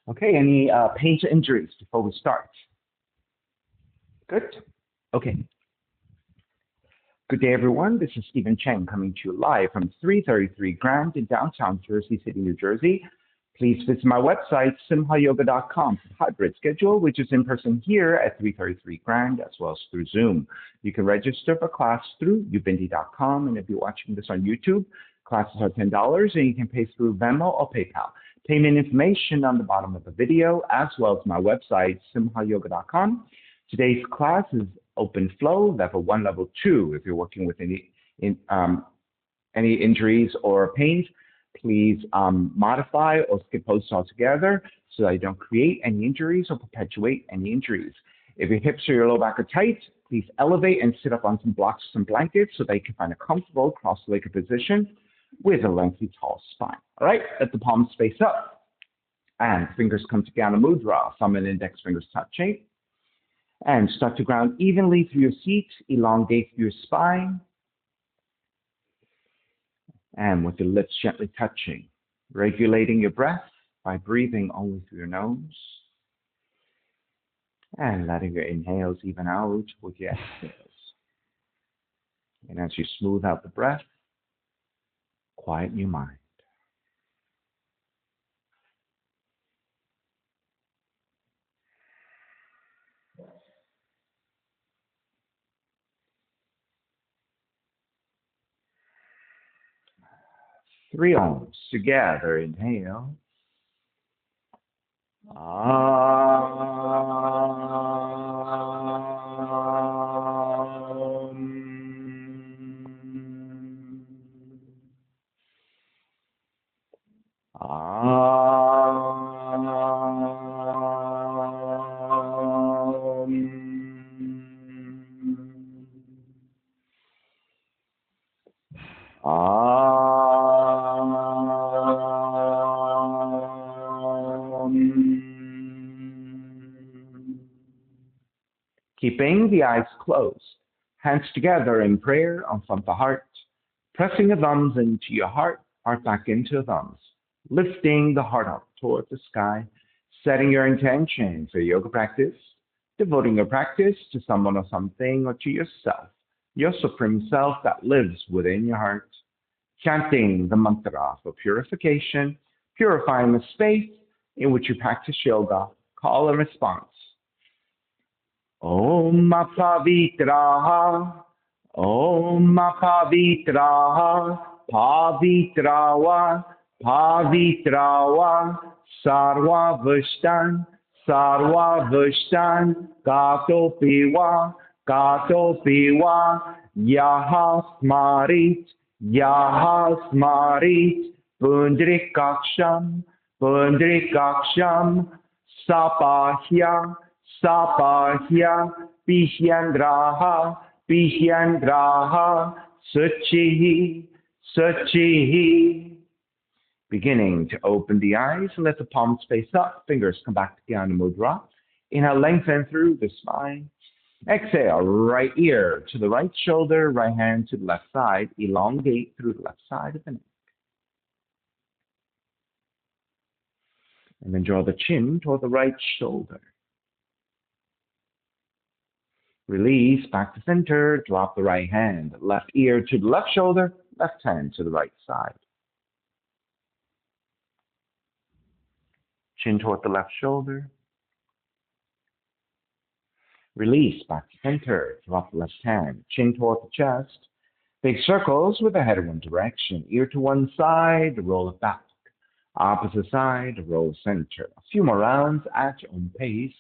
Okay, any pain to injuries before we start? Good? Okay. Good day, everyone. This is Stephen Cheng coming to you live from 333 Grand in downtown Jersey City, New Jersey. Please visit my website, simhayoga.com, hybrid schedule, which is in person here at 333 Grand, as well as through Zoom. You can register for class through ubindi.com, and if you're watching this on YouTube, classes are $10, and you can pay through Venmo or PayPal. Payment information on the bottom of the video, as well as my website, simhayoga.com. Today's class is open flow, level 1, level 2. If you're working with any injuries or pains, please modify or skip posts altogether so that you don't create any injuries or perpetuate any injuries. If your hips or your low back are tight, please elevate and sit up on some blocks or some blankets so that you can find a comfortable cross-legged position with a lengthy, tall spine. All right, let the palms face up and fingers come to Jnana Mudra, thumb and index fingers touching. And start to ground evenly through your seat, elongate through your spine. And with your lips gently touching, regulating your breath by breathing only through your nose. And letting your inhales even out with your exhales. And as you smooth out the breath, quieten your mind. Three ohms together. Inhale. Keeping the eyes closed, hands together in prayer in front of the heart, pressing the thumbs into your heart back into the thumbs, lifting the heart up toward the sky, setting your intention for yoga practice, devoting your practice to someone or something or to yourself, your supreme self that lives within your heart, chanting the mantra for purification, purifying the space in which you practice yoga, call and response. Om Pavitraha, Om Pavitraha, Pavitrawa, Pavitrawa, Sarva Vushtan, Gato Piwa, Yaha Smarit, Pundrikaksham, Sapahya, Pishyandraha, Suchihi. Beginning to open the eyes and let the palms face up, fingers come back to Jnana Mudra. Inhale, lengthen through the spine. Exhale, right ear to the right shoulder, right hand to the left side. Elongate through the left side of the neck. And then draw the chin toward the right shoulder. Release back to center, drop the right hand, left ear to the left shoulder, left hand to the right side. Chin toward the left shoulder. Release back to center, drop the left hand, chin toward the chest. Big circles with the head in one direction, ear to one side, roll it back. Opposite side, roll center. A few more rounds at your own pace.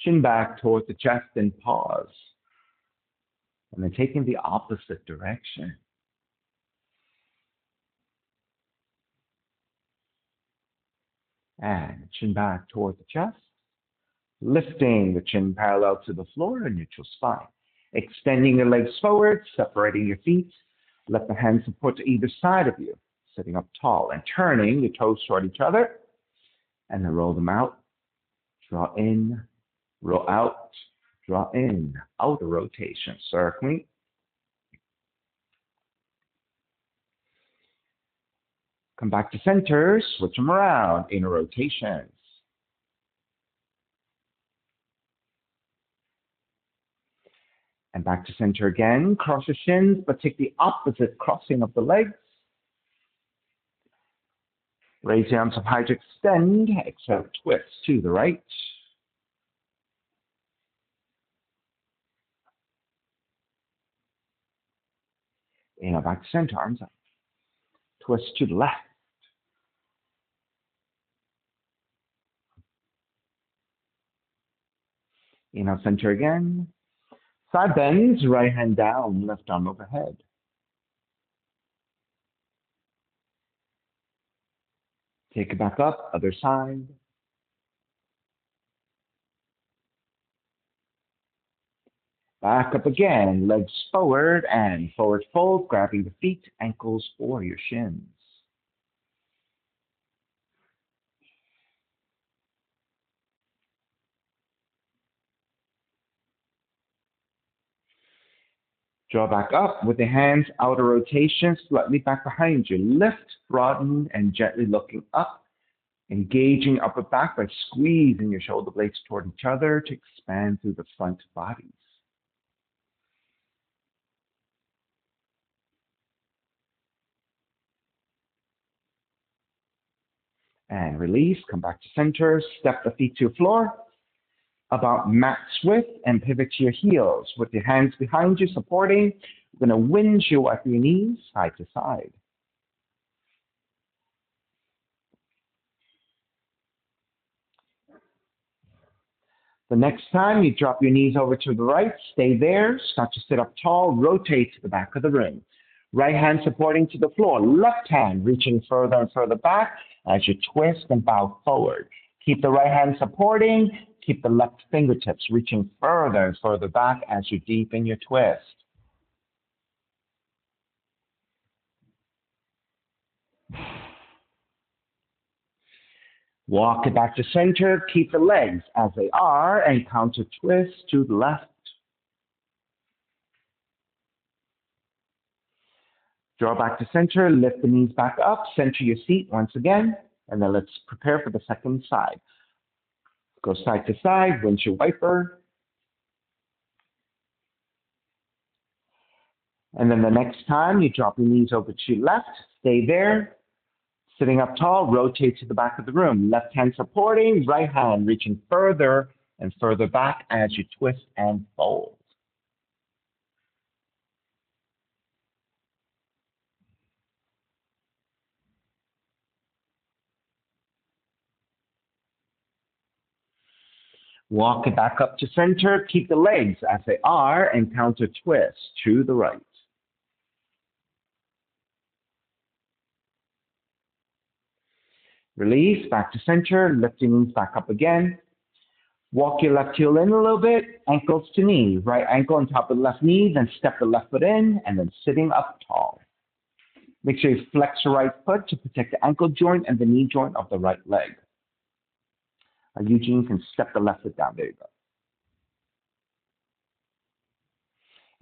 Chin back toward the chest and pause. And then taking the opposite direction. And chin back toward the chest. Lifting the chin parallel to the floor and neutral spine. Extending your legs forward, separating your feet. Let the hands support to either side of you. Sitting up tall and turning your toes toward each other. And then roll them out. Draw in. Roll out, draw in, outer rotation, circling. Come back to center, switch them around, inner rotations. And back to center again, cross your shins, but take the opposite crossing of the legs. Raise the arms up high to extend, exhale, twist to the right. Inhale, back to center, arms up. Twist to the left. Inhale, center again. Side bends, right hand down, left arm overhead. Take it back up, other side. Back up again, legs forward and forward fold, grabbing the feet, ankles, or your shins. Draw back up with the hands, outer rotation, slightly back behind you. Lift, broaden, and gently looking up. Engaging upper back by squeezing your shoulder blades toward each other to expand through the front bodies. And release, come back to center, step the feet to the floor, about mat's width, and pivot to your heels. With your hands behind you supporting, we're going to windshield wipe your knees side to side. The next time you drop your knees over to the right, stay there, start to sit up tall, rotate to the back of the room. Right hand supporting to the floor, left hand reaching further and further back as you twist and bow forward. Keep the right hand supporting, keep the left fingertips reaching further and further back as you deepen your twist. Walk it back to center, keep the legs as they are, and counter twist to the left. Draw back to center, lift the knees back up, center your seat once again, and then let's prepare for the second side. Go side to side, windshield wiper. And then the next time you drop your knees over to your left, stay there. Sitting up tall, rotate to the back of the room. Left hand supporting, right hand reaching further and further back as you twist and fold. Walk it back up to center, keep the legs as they are, and counter twist to the right. Release, back to center, lifting knees back up again. Walk your left heel in a little bit, ankles to knee. Right ankle on top of the left knee, then step the left foot in, and then sitting up tall. Make sure you flex your right foot to protect the ankle joint and the knee joint of the right leg. Eugene can step the left foot down. There you go.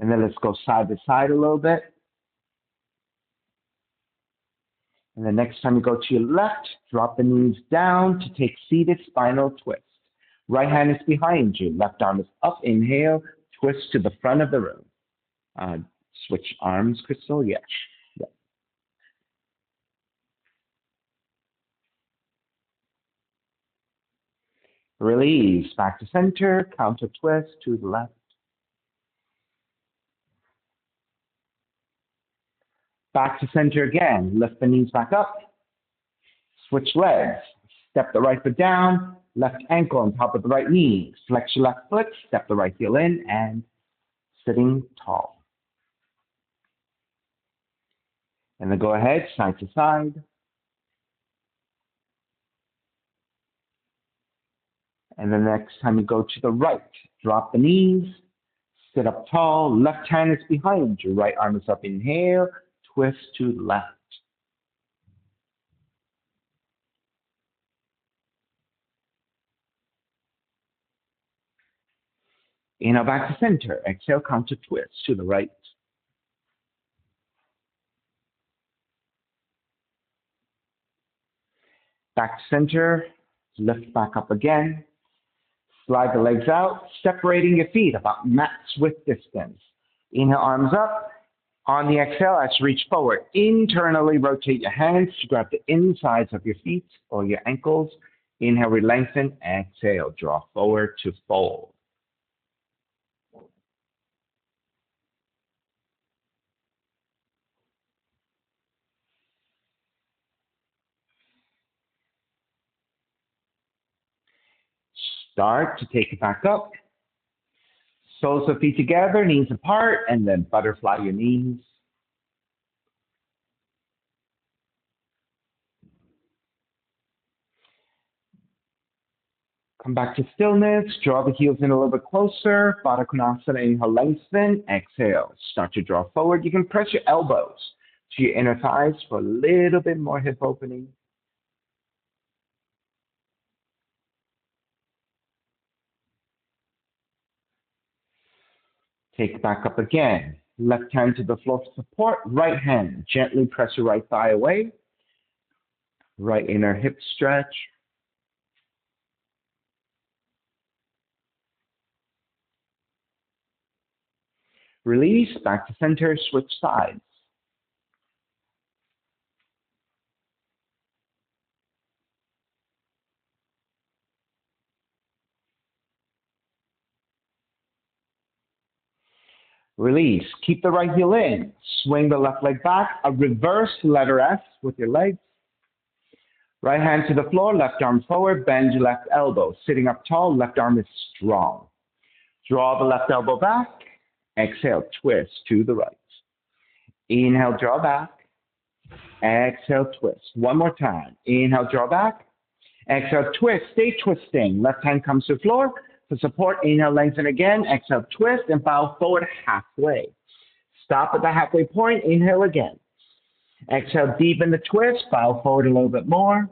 And then let's go side to side a little bit. And the next time you go to your left, drop the knees down to take seated spinal twist. Right hand is behind you. Left arm is up. Inhale, twist to the front of the room. Switch arms, Crystal. Yes. Yeah. Release, back to center, counter twist to the left. Back to center again, lift the knees back up. Switch legs, step the right foot down, left ankle on top of the right knee. Flex your left foot, step the right heel in, and sitting tall. And then go ahead, side to side. And the next time you go to the right, drop the knees, sit up tall, left hand is behind you, right arm is up, inhale, twist to the left. Inhale back to center, exhale, counter twist to the right. Back to center, lift back up again. Slide the legs out, separating your feet about max width distance. Inhale, arms up. On the exhale, as you reach forward, internally rotate your hands to grab the insides of your feet or your ankles. Inhale, re-lengthen. Exhale, draw forward to fold. Start to take it back up. Soles of feet together, knees apart, and then butterfly your knees. Come back to stillness. Draw the heels in a little bit closer. Baddha Konasana, inhale, lengthen. Exhale, start to draw forward. You can press your elbows to your inner thighs for a little bit more hip opening. Take it back up again. Left hand to the floor for support. Right hand, gently press your right thigh away. Right inner hip stretch. Release, back to center, switch sides. Release, keep the right heel in. Swing the left leg back, a reverse letter S with your legs. Right hand to the floor, left arm forward, bend your left elbow. Sitting up tall, left arm is strong. Draw the left elbow back. Exhale, twist to the right. Inhale, draw back. Exhale, twist. One more time. Inhale, draw back. Exhale, twist. Stay twisting. Left hand comes to the floor. For support, inhale, lengthen again. Exhale, twist and bow forward halfway. Stop at the halfway point. Inhale again. Exhale, deepen the twist. Bow forward a little bit more.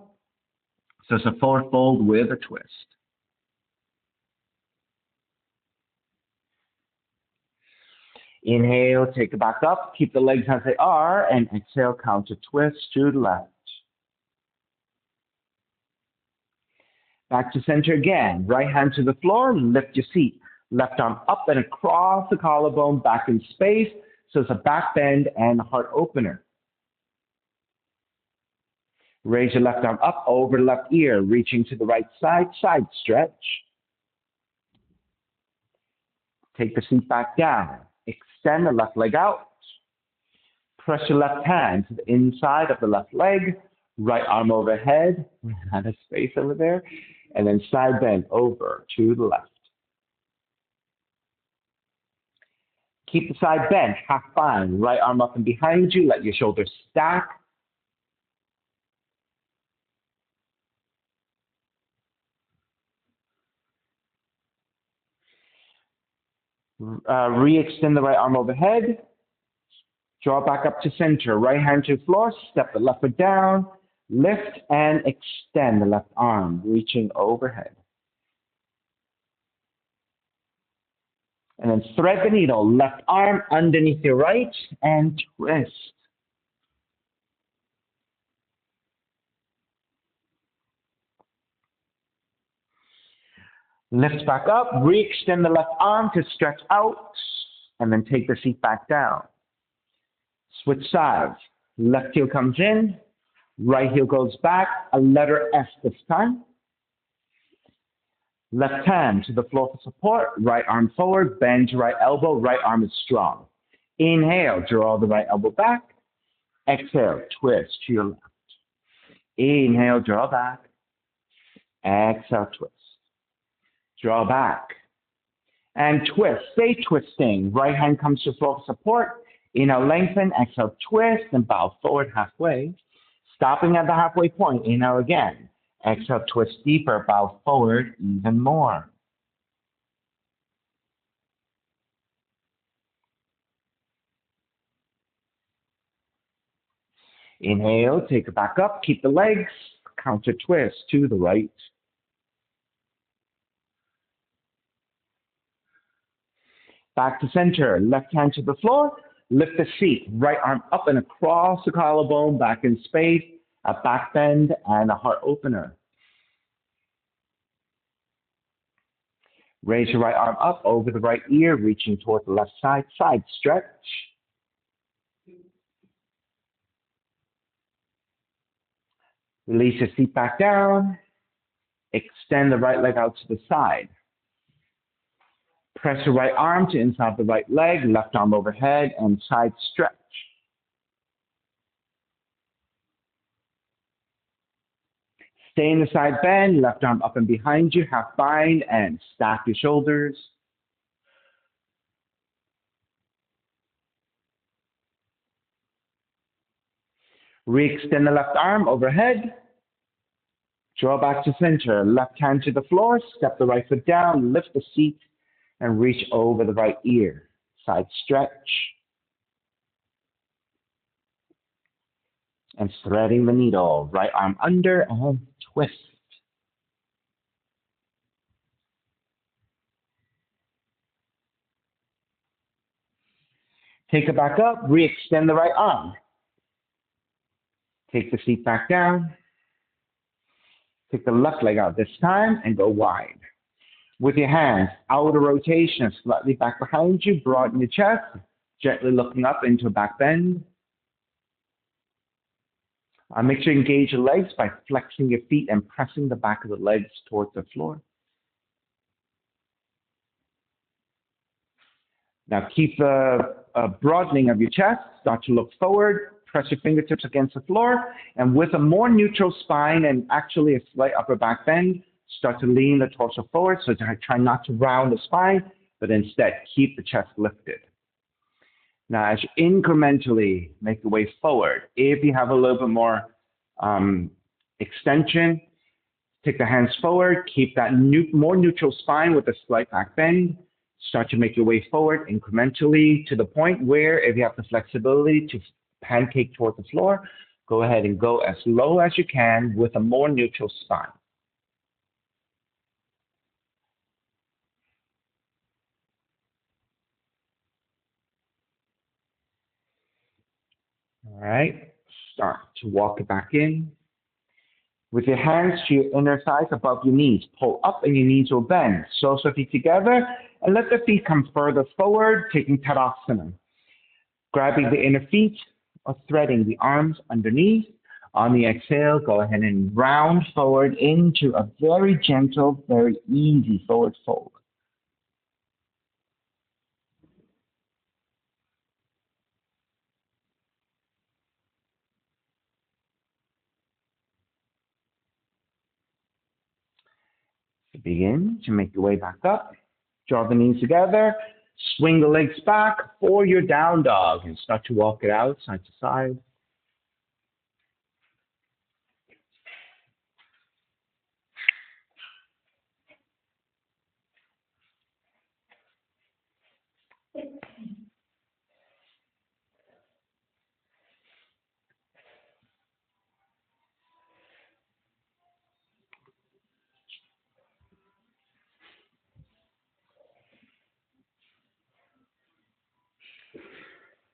So it's a forward fold with a twist. Inhale, take it back up. Keep the legs as they are. And exhale, counter twist to the left. Back to center again. Right hand to the floor. Lift your seat. Left arm up and across the collarbone, back in space. So it's a back bend and a heart opener. Raise your left arm up over the left ear, reaching to the right side, side stretch. Take the seat back down. Extend the left leg out. Press your left hand to the inside of the left leg. Right arm overhead. Run out of space over there. And then side bend over to the left. Keep the side bent, half bind. Right arm up and behind you. Let your shoulders stack. Re-extend the right arm overhead. Draw back up to center. Right hand to the floor. Step the left foot down. Lift and extend the left arm, reaching overhead. And then thread the needle. Left arm underneath your right and twist. Lift back up. Re-extend the left arm to stretch out. And then take the seat back down. Switch sides. Left heel comes in. Right heel goes back. A letter S this time. Left hand to the floor for support. Right arm forward. Bend your right elbow. Right arm is strong. Inhale. Draw the right elbow back. Exhale. Twist to your left. Inhale. Draw back. Exhale. Twist. Draw back. And twist. Stay twisting. Right hand comes to the floor for support. Inhale. Lengthen. Exhale. Twist and bow forward halfway. Stopping at the halfway point. Inhale again. Exhale, twist deeper, bow forward even more. Inhale, take it back up, keep the legs, counter twist to the right. Back to center, left hand to the floor, lift the seat, right arm up and across the collarbone, back in space, a back bend, and a heart opener. Raise your right arm up over the right ear, reaching toward the left side, side stretch. Release your feet back down. Extend the right leg out to the side. Press your right arm to inside the right leg, left arm overhead, and side stretch. Stay in the side bend, left arm up and behind you, half bind, and stack your shoulders. Re-extend the left arm overhead. Draw back to center, left hand to the floor, step the right foot down, lift the seat, and reach over the right ear. Side stretch. And threading the needle, right arm under and twist. Take it back up, re-extend the right arm. Take the seat back down. Take the left leg out this time and go wide. With your hands, outer rotation, slightly back behind you, broaden your chest, gently looking up into a back bend. Make sure you engage your legs by flexing your feet and pressing the back of the legs towards the floor. Now keep the broadening of your chest, start to look forward, press your fingertips against the floor, and with a more neutral spine and actually a slight upper back bend, start to lean the torso forward. So try not to round the spine, but instead keep the chest lifted. Now, as you incrementally make your way forward, if you have a little bit more extension, take the hands forward, keep that more neutral spine with a slight back bend. Start to make your way forward incrementally to the point where if you have the flexibility to pancake toward the floor, go ahead and go as low as you can with a more neutral spine. All right, start to walk it back in. With your hands to your inner thighs above your knees, pull up and your knees will bend. So feet together and let the feet come further forward, taking Tadasana. Grabbing the inner feet or threading the arms underneath. On the exhale, go ahead and round forward into a very gentle, very easy forward fold. Begin to make your way back up. Draw the knees together. Swing the legs back for your down dog and start to walk it out side to side.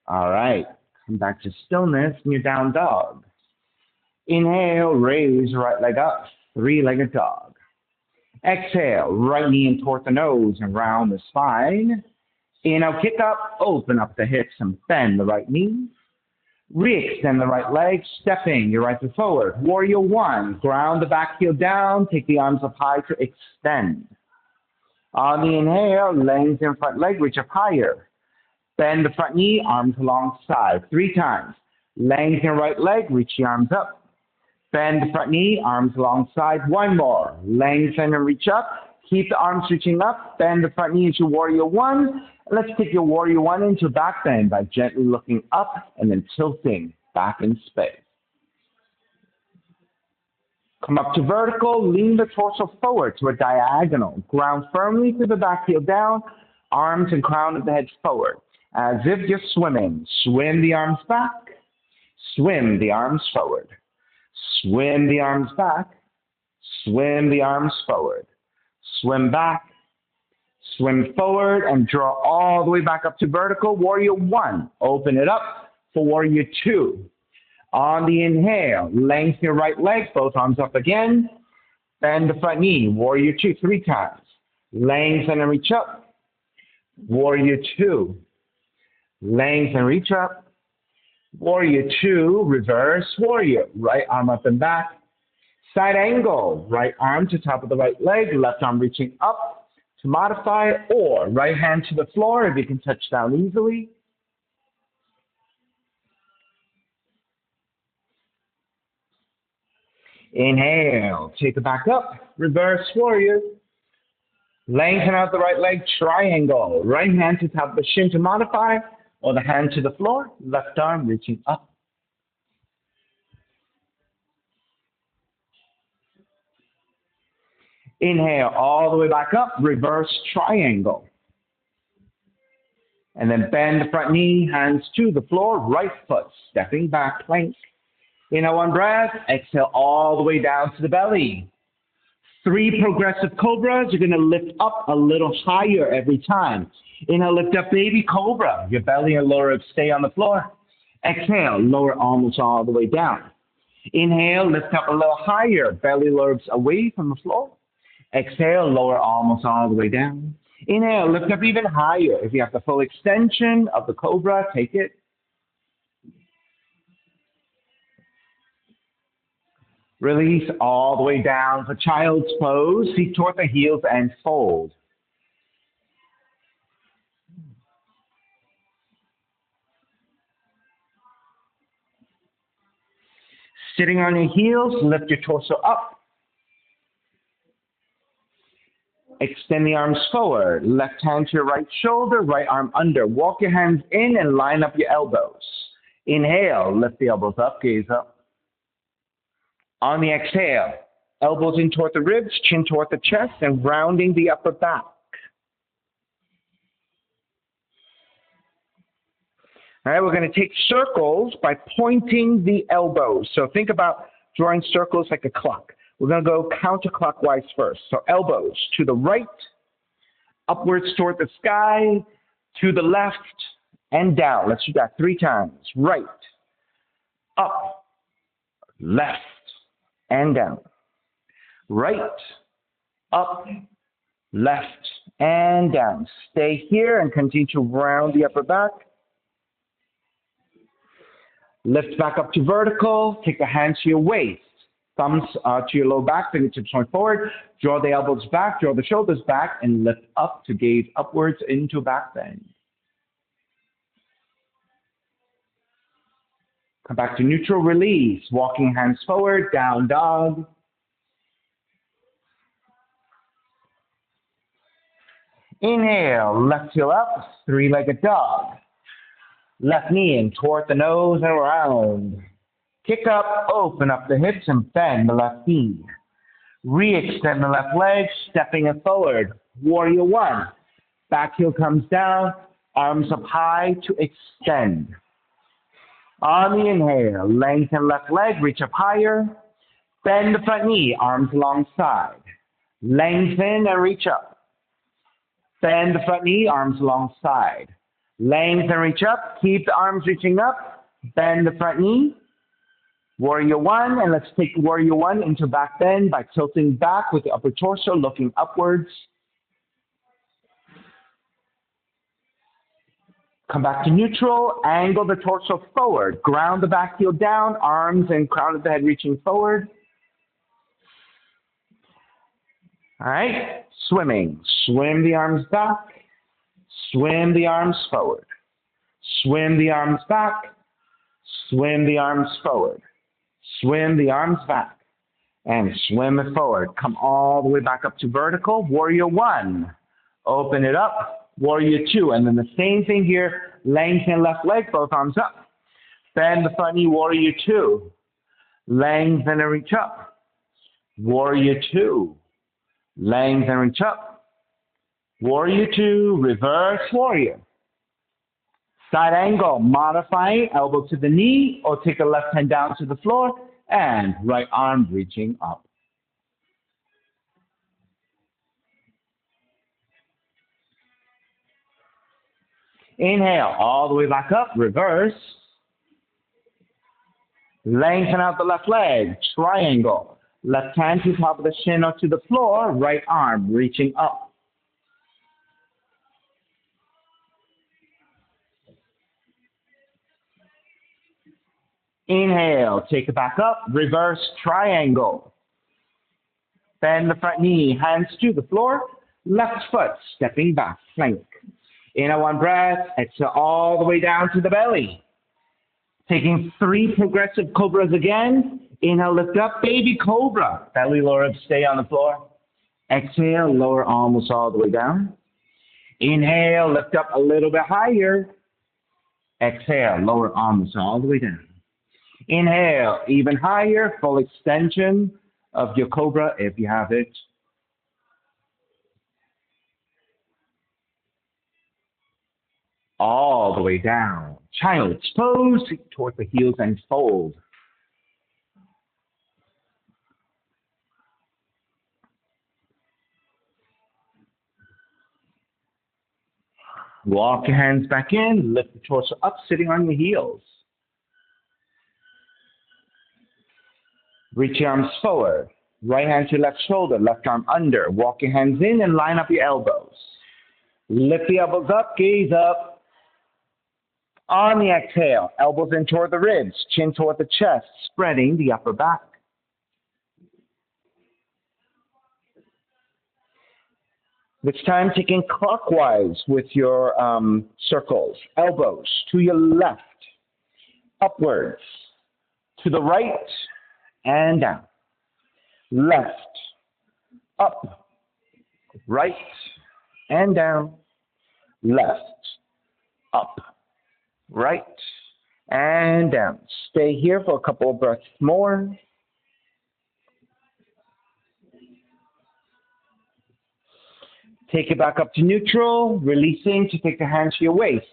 All right, come back to stillness in your down dog. Inhale, raise right leg up, three-legged dog. Exhale, right knee in toward the nose and round the spine. Inhale, kick up, open up the hips and bend the right knee. Re-extend the right leg, stepping your right foot forward. Warrior one, ground the back heel down, take the arms up high to extend. On the inhale, lengthen front leg, reach up higher. Bend the front knee, arms alongside. 3 times. Lengthen right leg, reach the arms up. Bend the front knee, arms alongside. 1 more. Lengthen and reach up. Keep the arms reaching up. Bend the front knee into warrior one. And let's take your warrior one into back bend by gently looking up and then tilting back in space. Come up to vertical, lean the torso forward to a diagonal. Ground firmly to the back heel down, arms and crown of the head forward. As if you're swimming, swim the arms back, swim the arms forward. Swim the arms back, swim the arms forward. Swim back, swim forward, and draw all the way back up to vertical. Warrior one, open it up for warrior two. On the inhale, lengthen your right leg, both arms up again. Bend the front knee, warrior two, 3 times. Lengthen and reach up. Warrior two. Lengthen and reach up. Warrior two, reverse warrior. Right arm up and back. Side angle, right arm to top of the right leg, left arm reaching up to modify, or right hand to the floor if you can touch down easily. Inhale, take it back up, reverse warrior. Lengthen out the right leg, triangle. Right hand to top of the shin to modify, or the hand to the floor, left arm reaching up. Inhale, all the way back up, reverse triangle. And then bend the front knee, hands to the floor, right foot, stepping back, plank. Inhale, one breath, exhale all the way down to the belly. 3 progressive cobras, you're gonna lift up a little higher every time. Inhale, lift up baby cobra. Your belly and lower ribs stay on the floor. Exhale, lower almost all the way down. Inhale, lift up a little higher, belly, lower ribs away from the floor. Exhale, lower almost all the way down. Inhale, lift up even higher. If you have the full extension of the cobra, take it. Release all the way down for child's pose. Feet toward the heels and fold. Sitting on your heels, lift your torso up. Extend the arms forward. Left hand to your right shoulder, right arm under. Walk your hands in and line up your elbows. Inhale, lift the elbows up, gaze up. On the exhale, elbows in toward the ribs, chin toward the chest, and rounding the upper back. All right, we're going to take circles by pointing the elbows. So think about drawing circles like a clock. We're going to go counterclockwise first. So elbows to the right, upwards toward the sky, to the left, and down. Let's do that 3 times. Right, up, left, and down. Right, up, left, and down. Stay here and continue to round the upper back. Lift back up to vertical. Take the hands to your waist. Thumbs to your low back, fingertips point forward. Draw the elbows back, draw the shoulders back, and lift up to gaze upwards into back bend. Come back to neutral, release. Walking hands forward, down dog. Inhale, left heel up, 3-legged dog. Left knee in toward the nose and around. Kick up, open up the hips and bend the left knee. Re-extend the left leg, stepping it forward. Warrior one. Back heel comes down, arms up high to extend. On the inhale, lengthen left leg, reach up higher. Bend the front knee, arms alongside. Lengthen and reach up. Bend the front knee, arms alongside. Lengthen and reach up. Keep the arms reaching up. Bend the front knee. Warrior one, and let's take warrior one into back bend by tilting back with the upper torso, looking upwards. Come back to neutral, angle the torso forward, ground the back heel down, arms and crown of the head reaching forward. All right, swimming. Swim the arms back, swim the arms forward. Swim the arms back, swim the arms forward. Swim the arms back and swim it forward. Come all the way back up to vertical. Warrior one. Open it up. Warrior two. And then the same thing here. Lengthen left leg, both arms up. Bend the front knee. Warrior two. Lengthen and reach up. Warrior two. Lengthen and reach up. Warrior two. Reverse warrior. Side angle, modifying, elbow to the knee, or take the left hand down to the floor, and right arm reaching up. Inhale, all the way back up, reverse. Lengthen out the left leg, triangle. Left hand to top of the shin or to the floor, right arm reaching up. Inhale, take it back up, reverse triangle. Bend the front knee, hands to the floor, left foot stepping back, plank. Inhale one breath, exhale all the way down to the belly. Taking 3 progressive cobras again. Inhale, lift up, baby cobra. Belly lower up, stay on the floor. Exhale, lower almost all the way down. Inhale, lift up a little bit higher. Exhale, lower almost all the way down. Inhale, even higher, full extension of your cobra if you have it. All the way down. Child's pose, toward the heels and fold. Walk your hands back in, lift the torso up, sitting on your heels. Reach your arms forward. Right hand to left shoulder, left arm under. Walk your hands in and line up your elbows. Lift the elbows up, gaze up. On the exhale, elbows in toward the ribs, chin toward the chest, spreading the upper back. This time taking clockwise with your circles. Elbows to your left, upwards, to the right, and down. Left, up, right, and down. Left, up, right, and down. Stay here for a couple of breaths more. Take it back up to neutral, releasing to take the hands to your waist.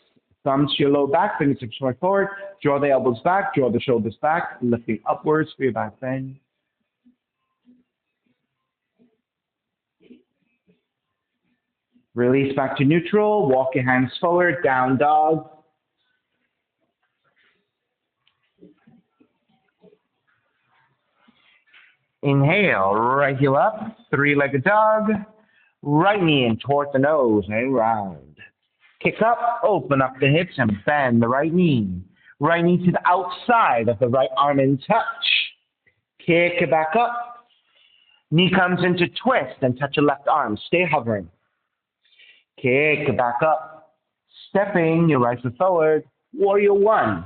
Thumbs to your low back, fingertips right forward. Draw the elbows back, draw the shoulders back, lifting upwards for your back bend. Release back to neutral, walk your hands forward, down dog. Inhale, right heel up, 3-legged dog. Right knee in towards the nose and round. Kick up, open up the hips and bend the right knee. Right knee to the outside of the right arm in touch. Kick it back up. Knee comes into twist and touch your left arm. Stay hovering. Kick it back up. Stepping your right foot forward. Warrior 1.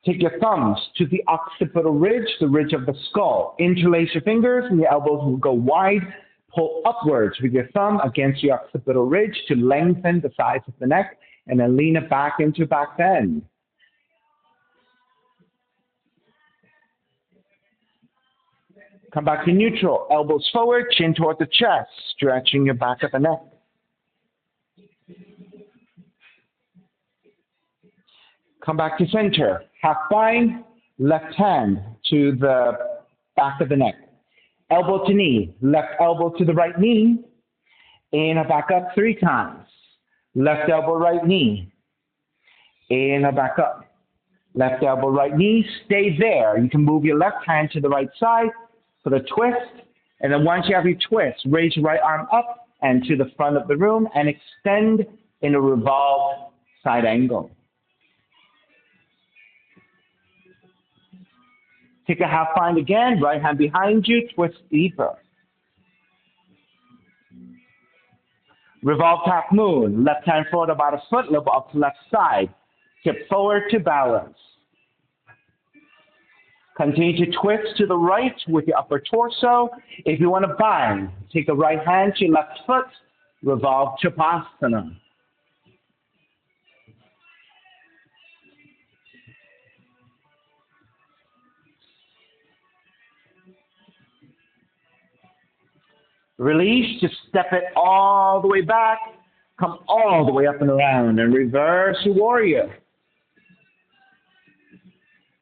Take your thumbs to the occipital ridge, the ridge of the skull. Interlace your fingers and your elbows will go wide. Pull upwards with your thumb against your occipital ridge to lengthen the size of the neck and then lean it back into back bend. Come back to neutral. Elbows forward, chin toward the chest, stretching your back of the neck. Come back to center. Half bind, left hand to the back of the neck. Elbow to knee, left elbow to the right knee. Inhale back up 3 times. Left elbow, right knee. Inhale back up. Left elbow, right knee. Stay there. You can move your left hand to the right side for the twist. And then once you have your twist, raise your right arm up and to the front of the room and extend in a revolved side angle. Take a half bind again, right hand behind you, twist deeper. Revolve half moon, left hand forward about a foot, look up to left side. Tip forward to balance. Continue to twist to the right with your upper torso. If you want to bind, take the right hand to your left foot, revolve Chapasana. Release, just step it all the way back, come all the way up and around, and reverse your warrior.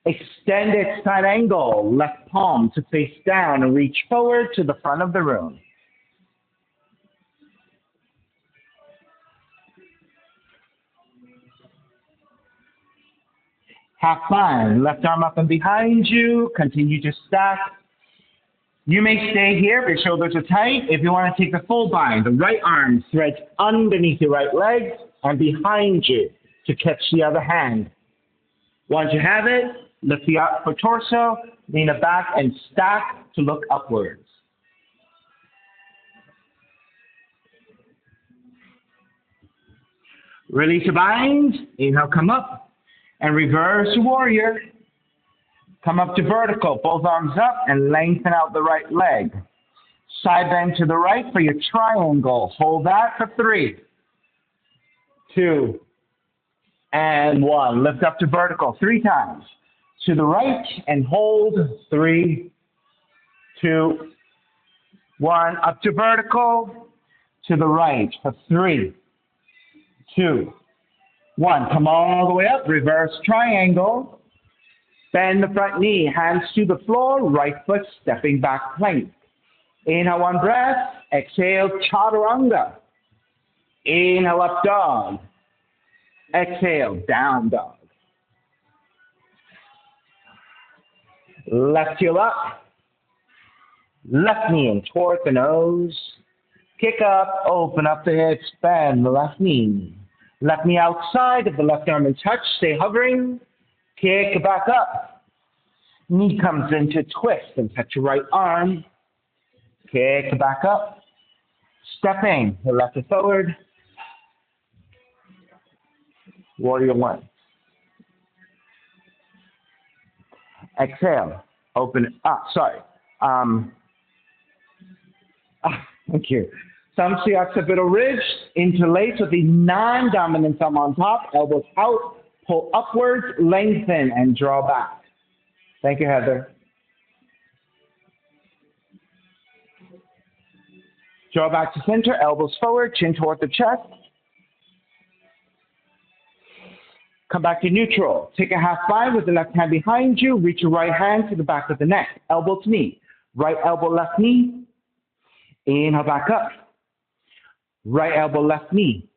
Extend it side angle, left palm to face down and reach forward to the front of the room. Half bind, left arm up and behind you. Continue to stack. You may stay here if your shoulders are tight. If you want to take the full bind, the right arm threads underneath your right leg and behind you to catch the other hand. Once you have it, lift the upper torso, lean it back and stack to look upwards. Release your bind. Inhale, come up and reverse warrior. Come up to vertical, both arms up and lengthen out the right leg. Side bend to the right for your triangle. Hold that for 3, 2, and 1. Lift up to vertical 3 times. To the right and hold 3, 2, 1. Up to vertical, to the right for 3, 2, 1. Come all the way up, reverse triangle. Bend the front knee, hands to the floor, right foot stepping back plank. Inhale, 1 breath. Exhale, chaturanga. Inhale, up dog. Exhale, down dog. Left heel up. Left knee in toward the nose. Kick up, open up the hips, bend the left knee. Left knee outside of the left arm in touch. Stay hovering. Kick back up. Knee comes into twist and touch your right arm. Kick back up. Stepping the left foot forward. Warrior 1. Exhale. Open up. Sorry. Thank you. Thumb to the occipital ridge. Interlace with the non-dominant thumb on top. Elbows out. Pull upwards. Lengthen and draw back. Thank you, Heather. Draw back to center. Elbows forward. Chin toward the chest. Come back to neutral. Take a half bind with the left hand behind you. Reach your right hand to the back of the neck. Elbow to knee. Right elbow, left knee. Inhale, back up. Right elbow, left knee.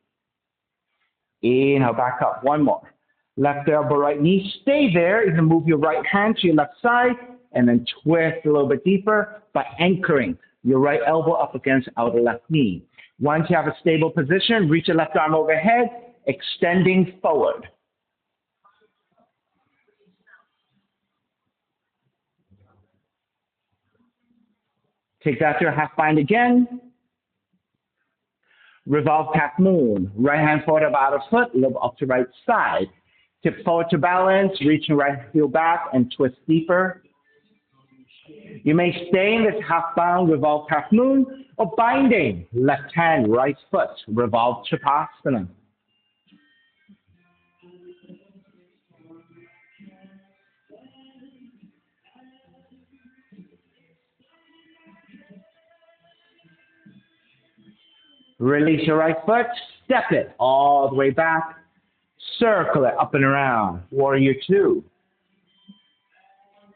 Inhale, back up. One more. Left elbow, right knee. Stay there. You can move your right hand to your left side and then twist a little bit deeper by anchoring your right elbow up against outer left knee. Once you have a stable position, reach your left arm overhead, extending forward. Take that to a half bind again. Revolve half moon. Right hand forward about a foot, look up to right side. Tip forward to balance, reach your right heel back and twist deeper. You may stay in this half bound, revolve half moon, or binding. Left hand, right foot, revolve Shavasana. Release your right foot, step it all the way back, circle it up and around. Warrior 2.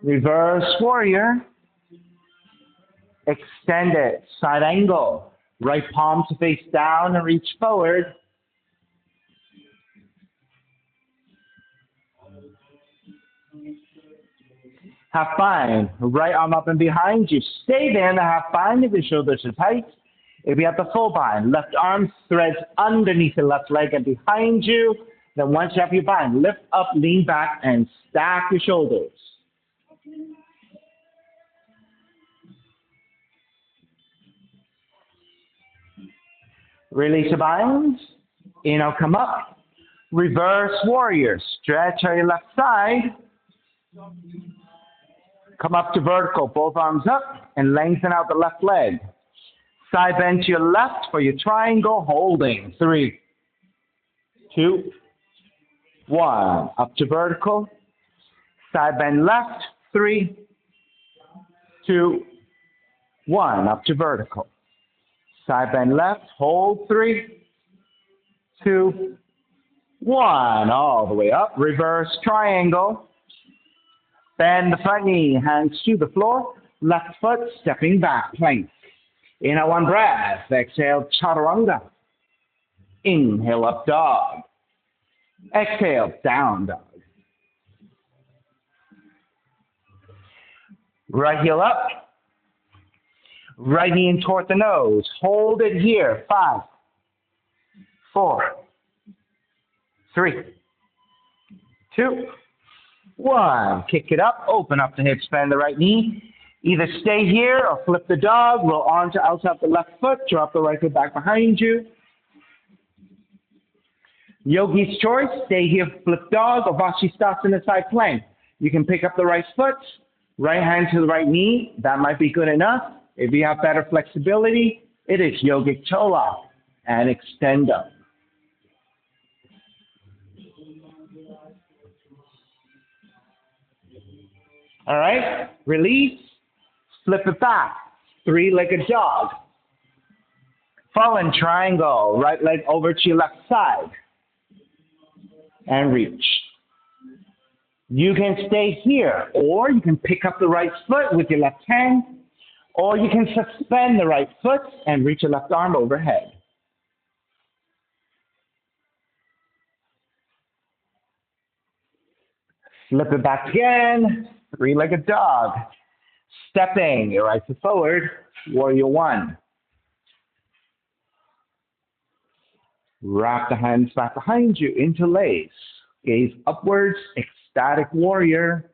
Reverse warrior. Extend it, side angle. Right palm to face down and reach forward. Half bind, right arm up and behind you. Stay there in the half bind if your shoulders are tight. If you have the full bind, left arm threads underneath the left leg and behind you. Then once you have your bind, lift up, lean back, and stack your shoulders. Release the binds. Inhale, come up. Reverse warrior. Stretch on your left side. Come up to vertical, both arms up, and lengthen out the left leg. Side bend to your left for your triangle, holding. 3, 2, 1. Up to vertical. Side bend left. 3, 2, 1. Up to vertical. Side bend left. Hold. 3, 2, 1. All the way up. Reverse triangle. Bend the front knee. Hands to the floor. Left foot stepping back. Plank. Inhale, 1 breath. Exhale, chaturanga. Inhale, up dog. Exhale, down dog. Right heel up. Right knee in toward the nose. Hold it here. 5, 4, 3, 2, 1. Kick it up. Open up the hips. Bend the right knee. Either stay here or flip the dog. Roll on to outside the left foot. Drop the right foot back behind you. Yogi's choice. Stay here, flip dog, or Vashisthasana side plank. You can pick up the right foot. Right hand to the right knee. That might be good enough. If you have better flexibility, it is yogic toe lock and extend up. All right, release, flip it back, three-legged dog. Fallen triangle, right leg over to your left side and reach. You can stay here, or you can pick up the right foot with your left hand, or you can suspend the right foot and reach your left arm overhead. Flip it back again, three-legged dog. Stepping your right foot forward, warrior one. Wrap the hands back behind you, interlace. Gaze upwards, ecstatic warrior.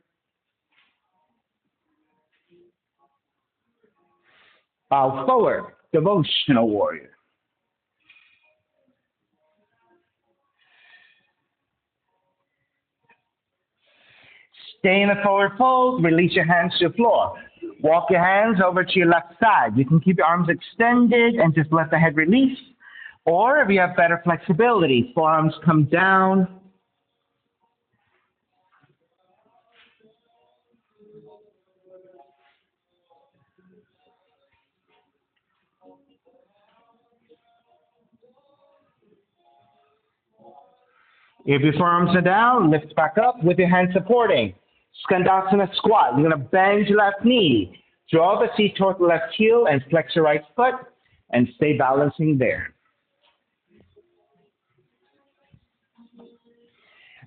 Bow forward, devotional warrior. Stay in the forward fold, release your hands to the floor. Walk your hands over to your left side. You can keep your arms extended and just let the head release. Or if you have better flexibility, forearms come down. If your forearms are down, lift back up with your hands supporting. Skandasana squat. You're going to bend your left knee. Draw the seat toward the left heel and flex your right foot and stay balancing there.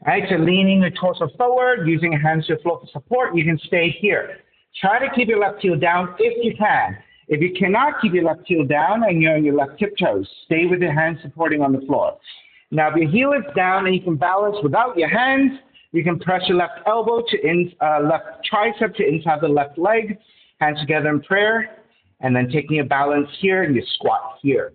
All right, so leaning your torso forward, using your hands to the floor for support, you can stay here. Try to keep your left heel down if you can. If you cannot keep your left heel down and you're on your left tiptoes, stay with your hands supporting on the floor. Now, if your heel is down and you can balance without your hands, you can press your left elbow to left tricep to inside the left leg, hands together in prayer, and then taking your balance here and you squat here.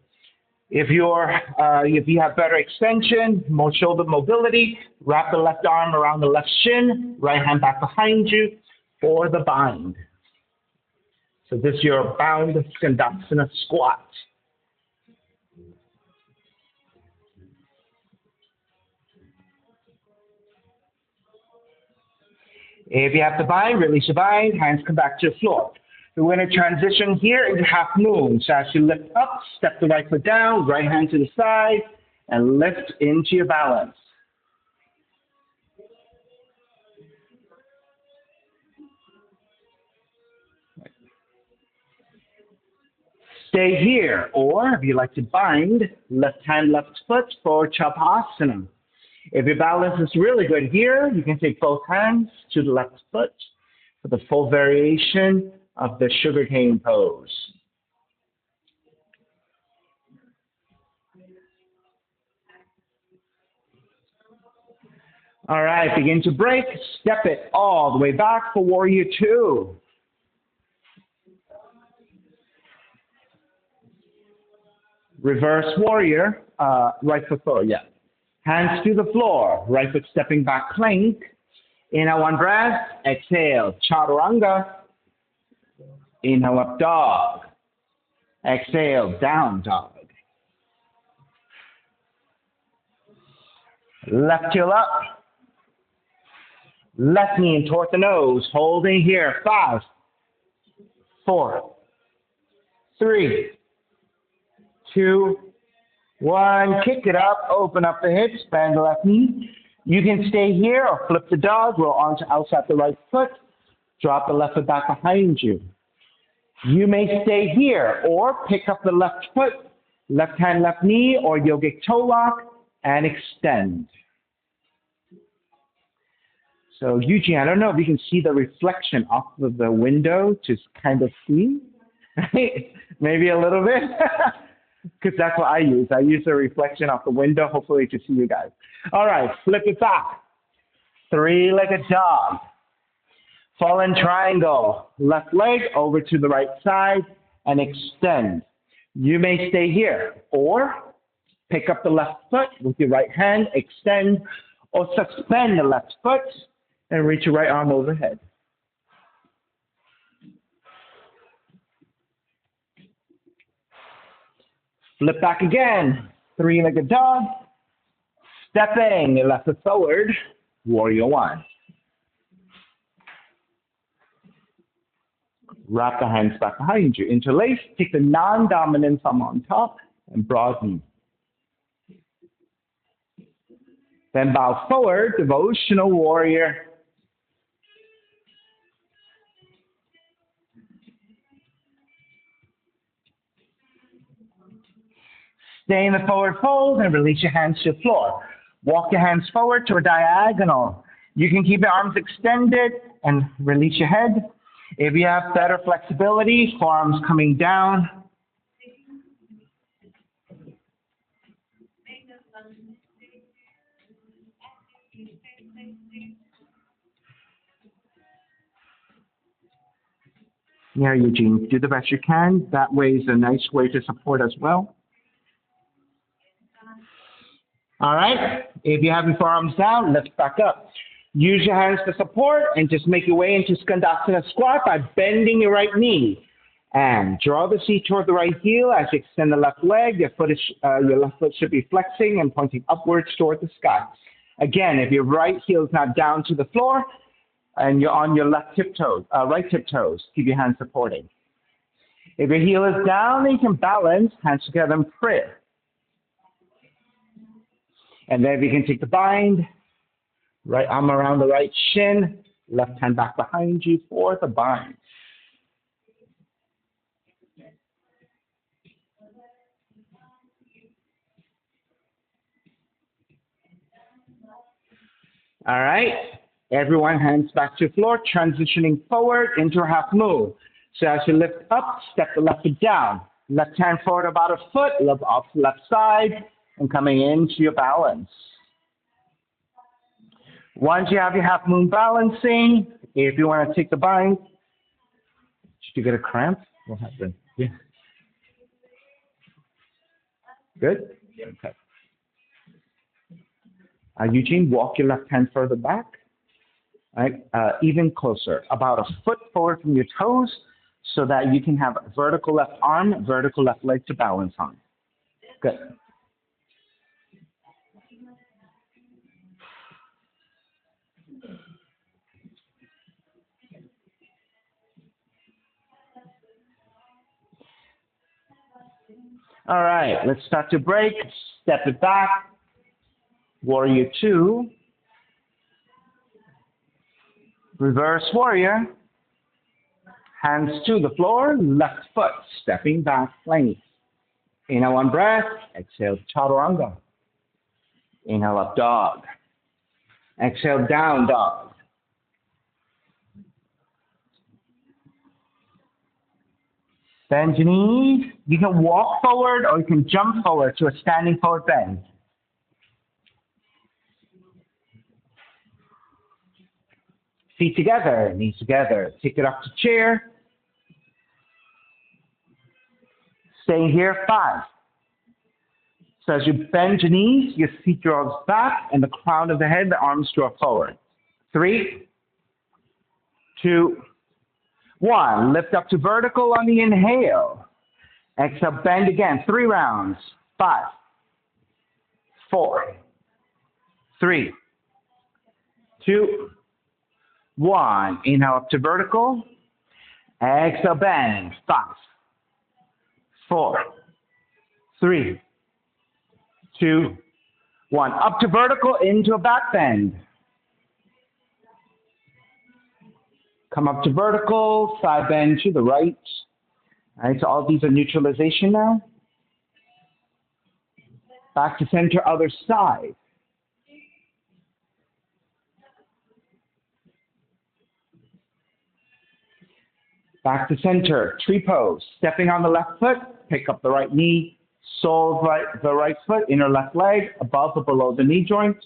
If you have better extension, more shoulder mobility, wrap the left arm around the left shin, right hand back behind you, or the bind. So this is your bound Skandasana squat. If you have to bind, release your bind, hands come back to the floor. We're going to transition here into half moon. So as you lift up, step the right foot down, right hand to the side, and lift into your balance. Stay here, or if you like to bind, left hand, left foot for Chapasana. If your balance is really good here, you can take both hands to the left foot for the full variation of the sugarcane pose. All right, begin to break. Step it all the way back for warrior two. Reverse warrior, right foot forward, yeah. Hands to the floor, right foot stepping back plank. Inhale one breath, exhale, chaturanga. Inhale up dog. Exhale, down dog. Left heel up. Left knee in toward the nose. Holding here. 5, 4, 3, 2, 1. Kick it up. Open up the hips. Bend the left knee. You can stay here or flip the dog. Roll onto outside the right foot. Drop the left foot back behind you. You may stay here or pick up the left foot, left hand, left knee, or yogic toe lock and extend. So Eugene, I don't know if you can see the reflection off of the window to kind of see, right? Maybe a little bit, because that's what I use. I use the reflection off the window, hopefully to see you guys. All right, flip it back. Three-legged dog. Fallen triangle. Left leg over to the right side and extend. You may stay here or pick up the left foot with your right hand, extend, or suspend the left foot and reach your right arm overhead. Flip back again. Three-legged dog. Stepping your left foot forward. Warrior one. Wrap the hands back behind you. Interlace. Take the non-dominant thumb on top and broaden. Then bow forward, devotional warrior. Stay in the forward fold and release your hands to the floor. Walk your hands forward to a diagonal. You can keep your arms extended and release your head. If you have better flexibility, forearms coming down. Yeah, Eugene, do the best you can. That way is a nice way to support as well. All right, if you have your forearms down, lift back up. Use your hands for support and just make your way into Skandasana squat by bending your right knee. And draw the seat toward the right heel as you extend the left leg. Your left foot should be flexing and pointing upwards toward the sky. Again, if your right heel is not down to the floor and you're on your right tiptoes, keep your hands supporting. If your heel is down, then you can balance, hands together in prayer. And then we can take the bind, right arm around the right shin, left hand back behind you for the bind. All right, everyone hands back to the floor, transitioning forward into a half move. So as you lift up, step the left foot down. Left hand forward about a foot, lift off the left side, and coming into your balance. Once you have your half moon balancing, if you want to take the bind, did you get a cramp? What happened? Yeah. Good? Okay. Eugene, walk your left hand further back. Right? Even closer, about a foot forward from your toes so that you can have vertical left arm, vertical left leg to balance on. Good. All right, let's start to break. Step it back. Warrior two. Reverse warrior. Hands to the floor, left foot stepping back, plank. Inhale one breath, exhale chaturanga. Inhale up dog. Exhale down dog. Bend your knees. You can walk forward or you can jump forward to a standing forward bend. Feet together, knees together. Take it up to chair. Stay here, 5. So as you bend your knees, your feet draws back and the crown of the head, the arms draw forward. 3, 2, 1. Lift up to vertical on the inhale. Exhale, bend again. 3 rounds. 5, 4, 3, 2, 1. Inhale up to vertical. Exhale, bend. 5, 4, 3, 2, 1. Up to vertical into a back bend. Come up to vertical, side bend to the right. All right, so all these are neutralization now. Back to center, other side. Back to center, tree pose. Stepping on the left foot, pick up the right knee, sole the right foot, inner left leg, above or below the knee joint.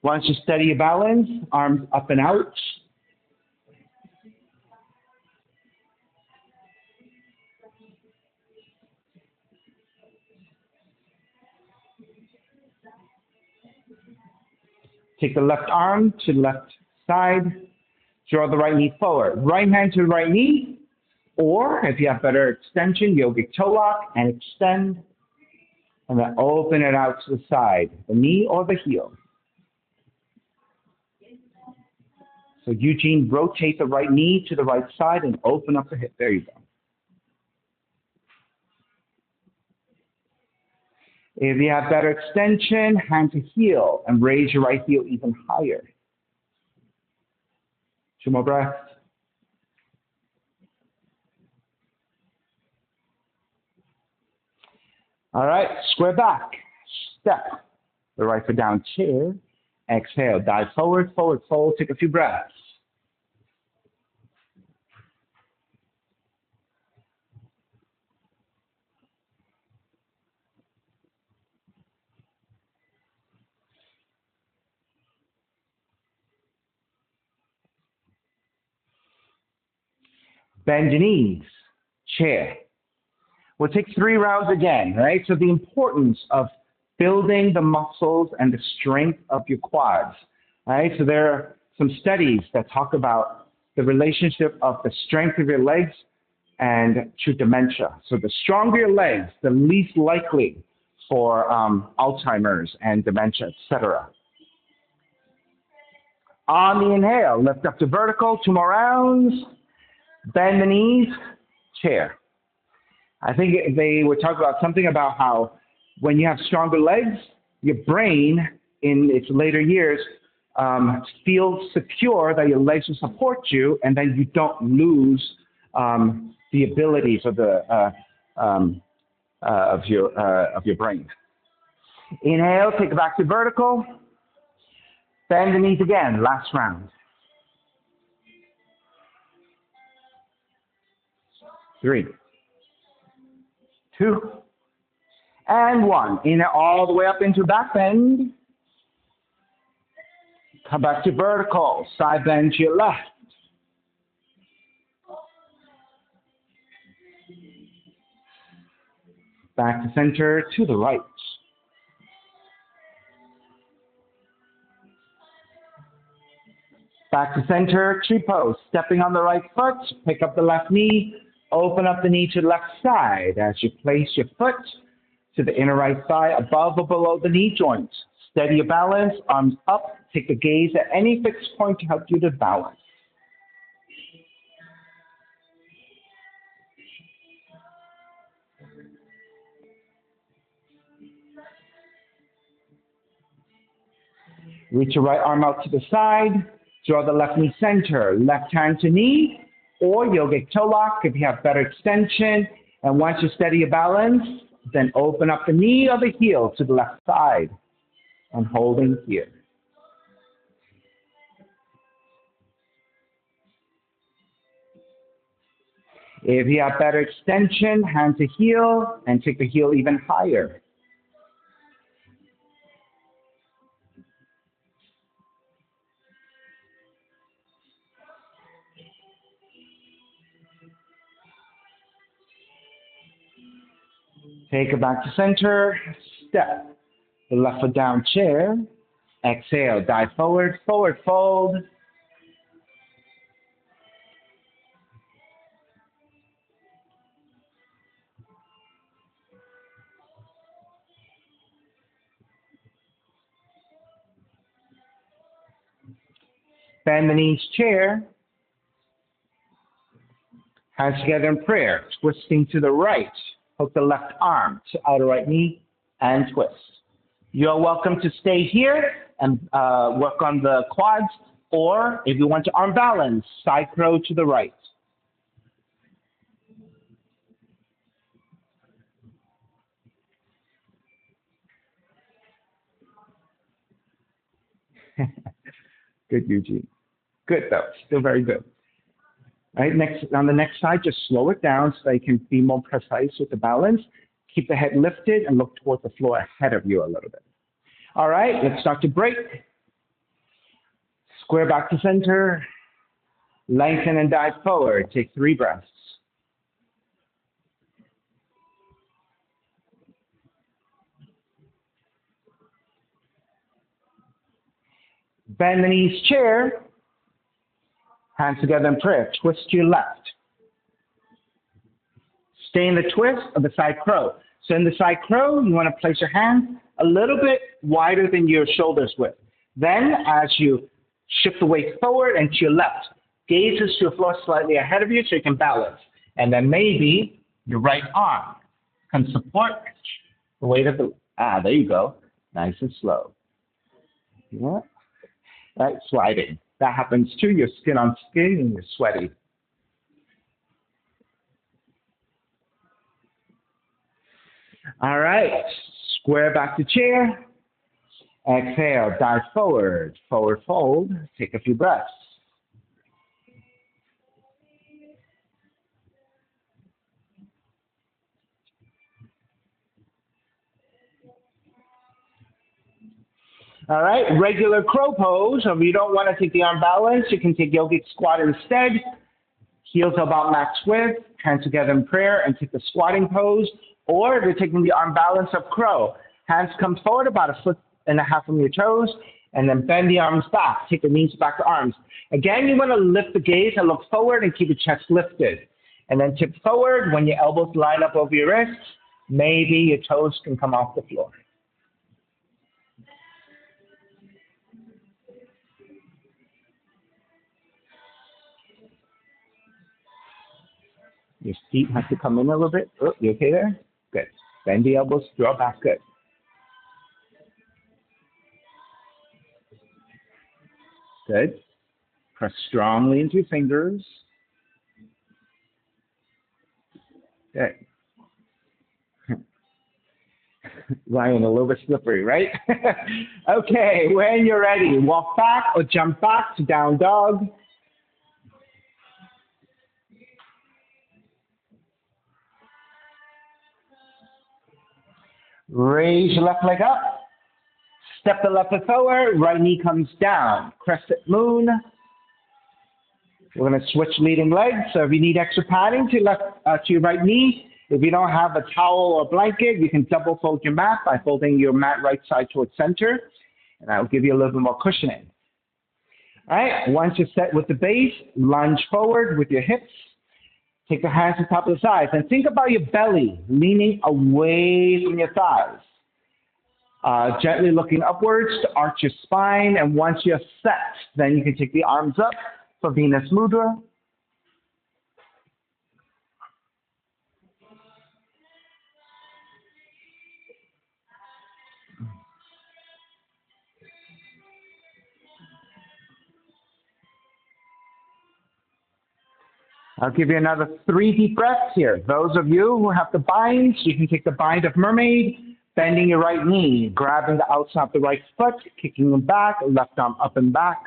Once you steady your balance, arms up and out. Take the left arm to the left side. Draw the right knee forward. Right hand to the right knee. Or if you have better extension, yogic toe lock and extend. And then open it out to the side, the knee or the heel. So Eugene, rotate the right knee to the right side and open up the hip. There you go. If you have better extension, hand to heel and raise your right heel even higher. 2 more breaths. All right, square back. Step the right foot down, chair. Exhale, dive forward, forward, fold. Take a few breaths. Bend your knees, chair. We'll take 3 rounds again, right? So the importance of building the muscles and the strength of your quads, right? So there are some studies that talk about the relationship of the strength of your legs and to dementia. So the stronger your legs, the least likely for Alzheimer's and dementia, etc. On the inhale, lift up to vertical, 2 more rounds. Bend the knees, chair. I think they were talking about something about how when you have stronger legs, your brain in its later years feels secure that your legs will support you, and then you don't lose the abilities of your brain. Inhale, take it back to vertical. Bend the knees again. Last round. 3, 2, and 1. Inhale all the way up into back bend. Come back to vertical. Side bend to your left. Back to center to the right. Back to center, tree pose. Stepping on the right foot, pick up the left knee. Open up the knee to the left side as you place your foot to the inner right thigh above or below the knee joint. Steady your balance, arms up. Take the gaze at any fixed point to help you to balance. Reach your right arm out to the side. Draw the left knee center. Left hand to knee. Or yogic toe lock if you have better extension. And once you steady your balance, then open up the knee or the heel to the left side and holding here. If you have better extension, hand to heel and take the heel even higher. Take it back to center, step the left foot down, chair. Exhale, dive forward, forward fold. Bend the knees, chair. Hands together in prayer, twisting to the right. Hook the left arm to outer right knee and twist. You're welcome to stay here and work on the quads, or if you want to arm balance, side crow to the right. Good, Eugene. Good, though. Still very good. Right, next on the next side, just slow it down so that you can be more precise with the balance. Keep the head lifted and look toward the floor ahead of you a little bit. All right, let's start to break. Square back to center. Lengthen and dive forward. Take 3 breaths. Bend the knees, chair. Hands together in prayer. Twist to your left. Stay in the twist of the side crow. So in the side crow, you want to place your hands a little bit wider than your shoulders width. Then as you shift the weight forward and to your left, gazes to the floor slightly ahead of you so you can balance. And then maybe your right arm can support the weight of the, there you go. Nice and slow. Yeah. Right, sliding. That happens too. You're skin on skin and you're sweaty. All right, square back to chair. Exhale, dive forward, forward fold. Take a few breaths. All right, regular crow pose. If you don't want to take the arm balance, you can take yogic squat instead. Heels about max width, hands together in prayer, and take the squatting pose. Or if you're taking the arm balance of crow, hands come forward about 1.5 feet from your toes, and then bend the arms back. Take the knees back to arms. Again, you want to lift the gaze and look forward and keep your chest lifted. And then tip forward when your elbows line up over your wrists. Maybe your toes can come off the floor. Your feet have to come in a little bit. Oh, you okay there? Good. Bend the elbows, draw back. Good. Good. Press strongly into your fingers. Good. Ryan, a little bit slippery, right? Okay, when you're ready, walk back or jump back to down dog. Raise your left leg up. Step the left foot forward. Right knee comes down. Crescent moon. We're going to switch leading legs. So if you need extra padding to your right knee, if you don't have a towel or blanket, you can double fold your mat by folding your mat right side towards center. And that will give you a little bit more cushioning. All right, once you're set with the base, lunge forward with your hips. Take the hands to the top of the thighs and think about your belly leaning away from your thighs. Gently looking upwards to arch your spine, and once you're set, then you can take the arms up for Venus Mudra. I'll give you another 3 deep breaths here. Those of you who have the binds, you can take the bind of mermaid, bending your right knee, grabbing the outside of the right foot, kicking them back, left arm up and back.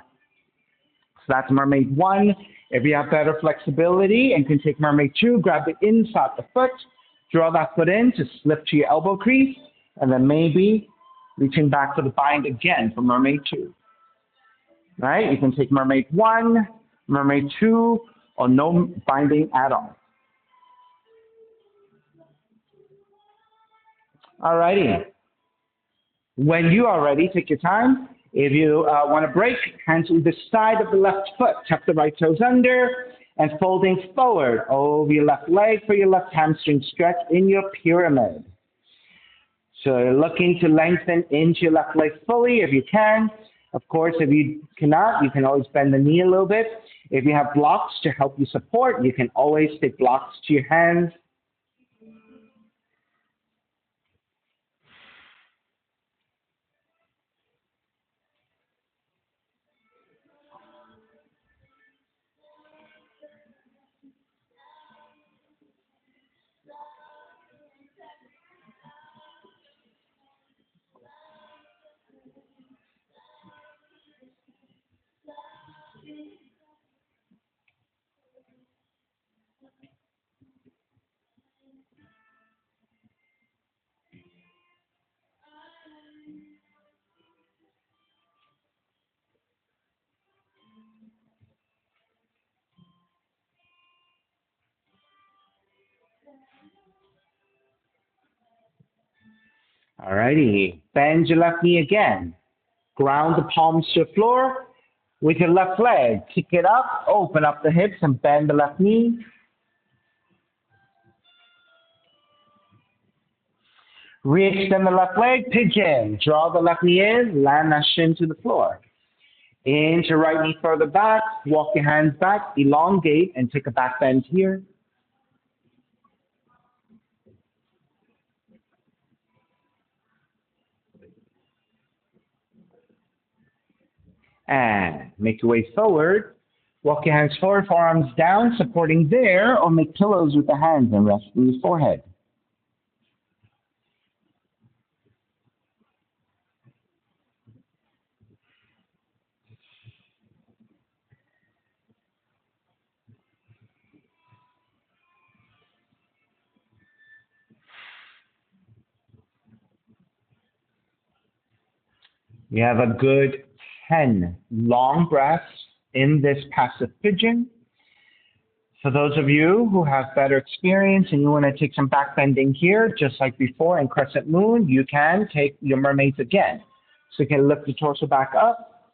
So that's mermaid 1. If you have better flexibility and can take mermaid 2, grab the inside of the foot, draw that foot in to slip to your elbow crease, and then maybe reaching back for the bind again for mermaid 2. Right? You can take mermaid 1, mermaid 2, or no binding at all. All righty. When you are ready, take your time. If you want to break, hands to the side of the left foot. Tuck the right toes under and folding forward over your left leg for your left hamstring stretch in your pyramid. So you're looking to lengthen into your left leg fully if you can. Of course, if you cannot, you can always bend the knee a little bit. If you have blocks to help you support, you can always take blocks to your hands. Alrighty. Bend your left knee again. Ground the palms to the floor. With your left leg, kick it up, open up the hips and bend the left knee. Re-extend the left leg, pigeon. Draw the left knee in, land that shin to the floor. Inch your right knee further back, walk your hands back, elongate, and take a back bend here. And make your way forward. Walk your hands forward, forearms down, supporting there, or make pillows with the hands and rest in the forehead. You have a good 10 long breaths in this passive pigeon. For those of you who have better experience and you want to take some back bending here, just like before in Crescent Moon, you can take your mermaids again. So you can lift the torso back up,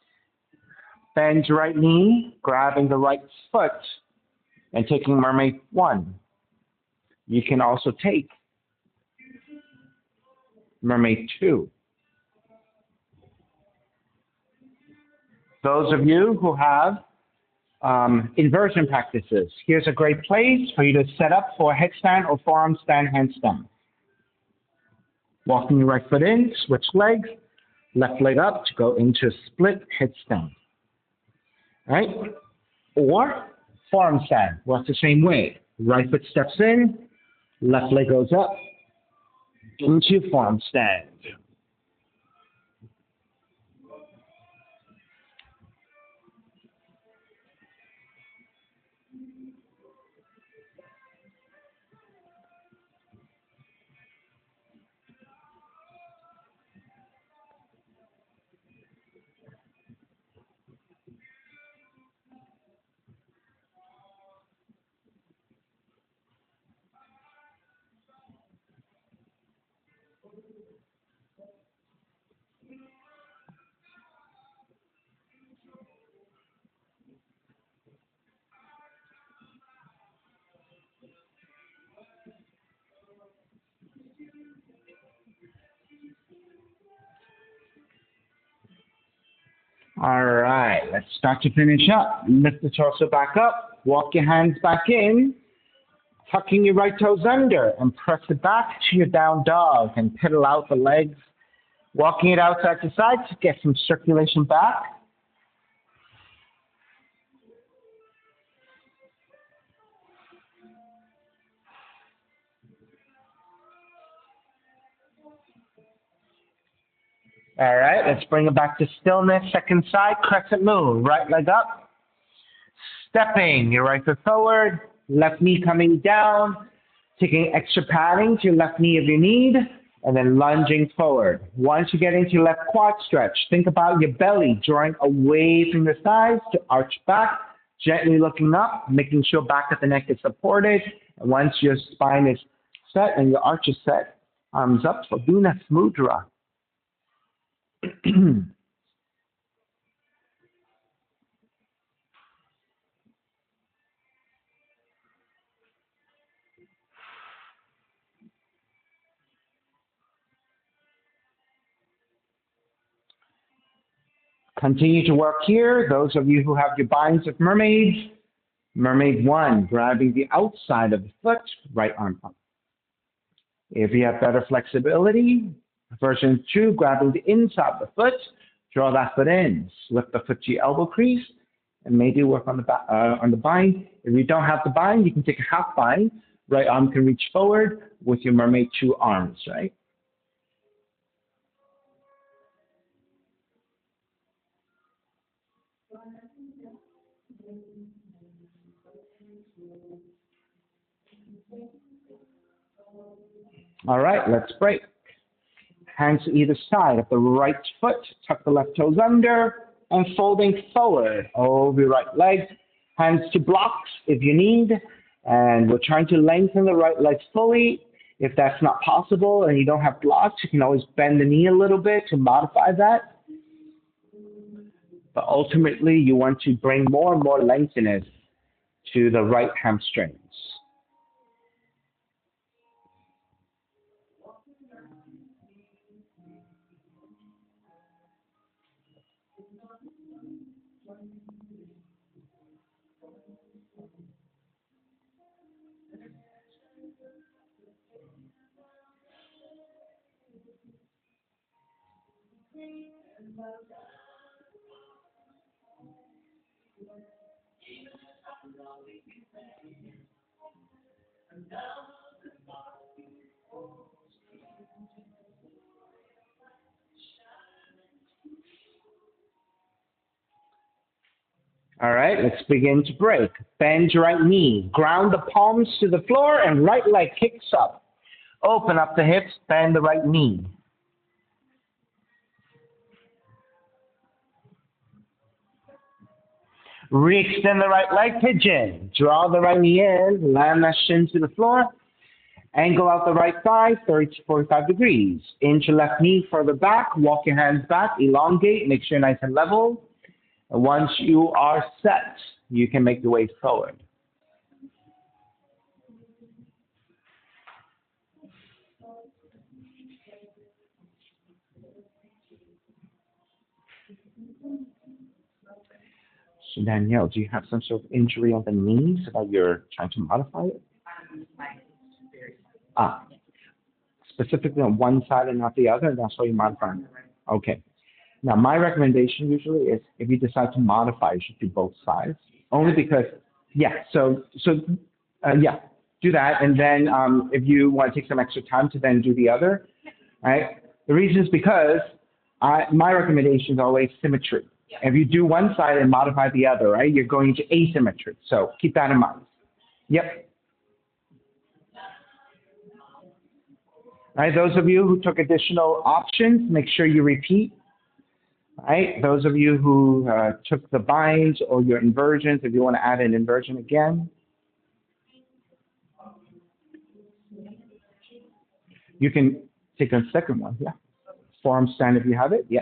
bend your right knee, grabbing the right foot, and taking mermaid 1. You can also take mermaid 2. Those of you who have inversion practices, here's a great place for you to set up for a headstand or forearm stand handstand. Walking your right foot in, switch legs, left leg up to go into split headstand. Right? Or forearm stand, works the same way. Right foot steps in, left leg goes up into forearm stand. All right, let's start to finish up. Lift the torso back up, walk your hands back in, tucking your right toes under and press it back to your down dog and pedal out the legs, walking it outside to side to get some circulation back. All right, let's bring it back to stillness. Second side, crescent moon. Right leg up. Stepping your right foot forward, left knee coming down, taking extra padding to your left knee if you need, and then lunging forward. Once you get into your left quad stretch, think about your belly drawing away from your thighs to arch back, gently looking up, making sure back of the neck is supported. And once your spine is set and your arch is set, arms up for Venus Mudra. Continue to work here. Those of you who have your binds of mermaids, mermaid 1, grabbing the outside of the foot, right arm up. If you have better flexibility, version 2, grabbing the inside of the foot, draw that foot in, slip the foot to your elbow crease, and maybe work on the bind. If you don't have the bind, you can take a half bind. Right arm can reach forward with your mermaid 2 arms, right? All right, let's break. Hands to either side of the right foot, tuck the left toes under, and folding forward over your right leg. Hands to blocks if you need, and we're trying to lengthen the right leg fully. If that's not possible and you don't have blocks, you can always bend the knee a little bit to modify that. But ultimately, you want to bring more and more lengthiness to the right hamstrings. All right, let's begin to break. Bend your right knee, ground the palms to the floor, and right leg kicks up. Open up the hips, bend the right knee. Re-extend the right leg, pigeon. Draw the right knee in, land that shin to the floor. Angle out the right thigh, 30 to 45 degrees. Inch your left knee further back, walk your hands back, elongate, make sure you're nice and level. And once you are set, you can make your way forward. So Danielle, do you have some sort of injury on the knee so that you're trying to modify it? Ah, specifically on one side and not the other, that's why you're modifying it. Okay. Now, my recommendation usually is if you decide to modify, you should do both sides. Only because, yeah, yeah, do that. And then if you want to take some extra time to then do the other, right? The reason is because my recommendation is always symmetry. If you do one side and modify the other, right, you're going to asymmetry. So keep that in mind. Yep. All right, those of you who took additional options, make sure you repeat. All right, those of you who took the binds or your inversions, if you want to add an inversion again, you can take a second one, yeah. Forearm stand if you have it, yeah.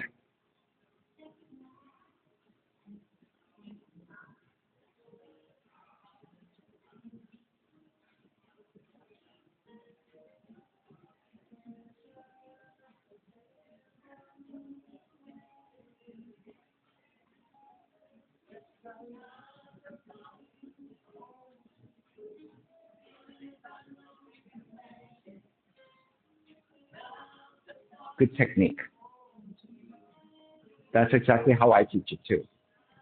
Good technique. That's exactly how I teach it too.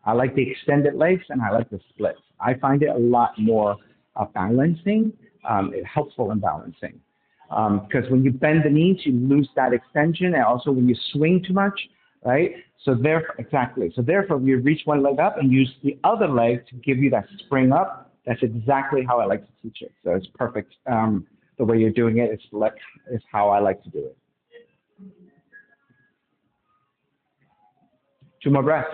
I like the extended legs and I like the splits. I find it a lot more balancing, helpful in balancing. Because when you bend the knees, you lose that extension, and also when you swing too much, right? So therefore, exactly. So therefore, if you reach one leg up and use the other leg to give you that spring up, that's exactly how I like to teach it. So it's perfect. The way you're doing it is how I like to do it. Two more breaths.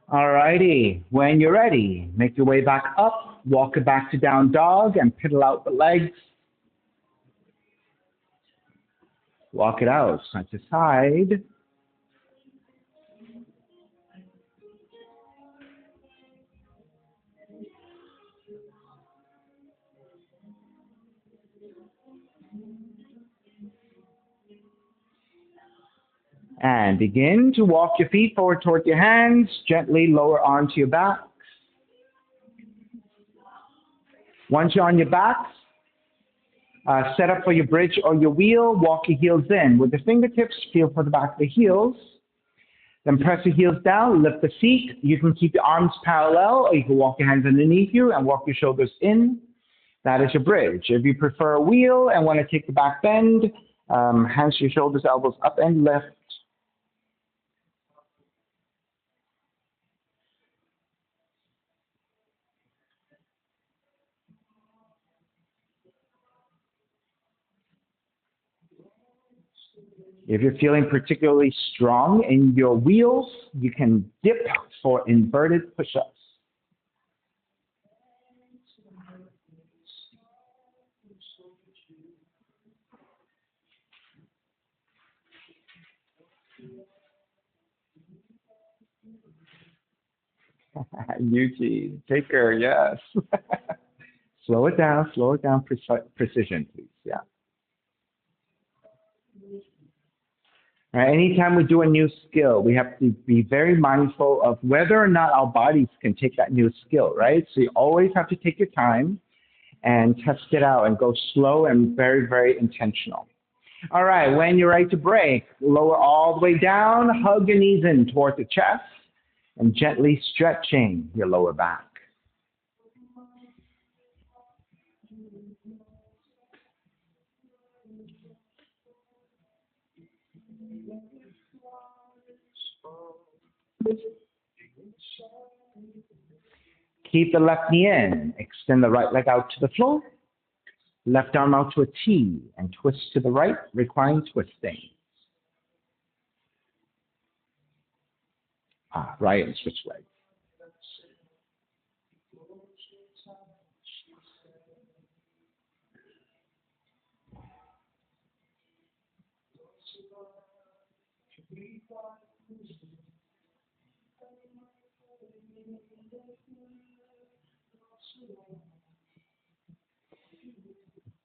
All righty. When you're ready, make your way back up, walk it back to down dog, and piddle out the legs. Walk it out, side to side. And begin to walk your feet forward toward your hands, gently lower onto your back. Once you're on your backs, set up for your bridge or your wheel, walk your heels in. With the fingertips, feel for the back of the heels. Then press your heels down, lift the seat. You can keep your arms parallel, or you can walk your hands underneath you and walk your shoulders in. That is your bridge. If you prefer a wheel and want to take the back bend, hands to your shoulders, elbows up and left. If you're feeling particularly strong in your wheels, you can dip for inverted push-ups. Yuji, take care, yes. Slow it down, precision, please, yeah. All right, anytime we do a new skill, we have to be very mindful of whether or not our bodies can take that new skill, right? So you always have to take your time and test it out and go slow and very, very intentional. All right, when you're ready to break, lower all the way down, hug your knees in towards the chest, and gently stretching your lower back. Keep the left knee in, extend the right leg out to the floor, left arm out to a T, and twist to the right, recline twisting. Right, and switch legs.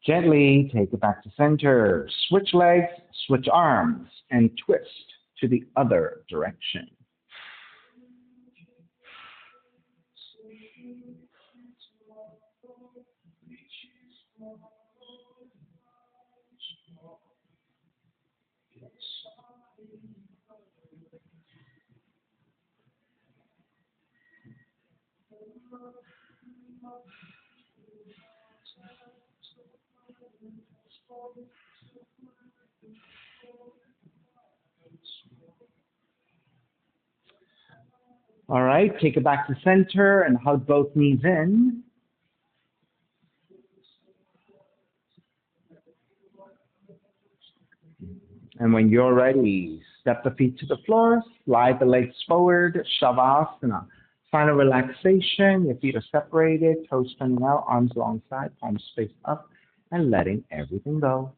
Gently take it back to center. Switch legs, switch arms, and twist to the other direction. All right, take it back to center and hug both knees in. And when you're ready, step the feet to the floor, slide the legs forward, Shavasana. Final relaxation, your feet are separated, toes turning out, arms alongside, palms face up, and letting everything go.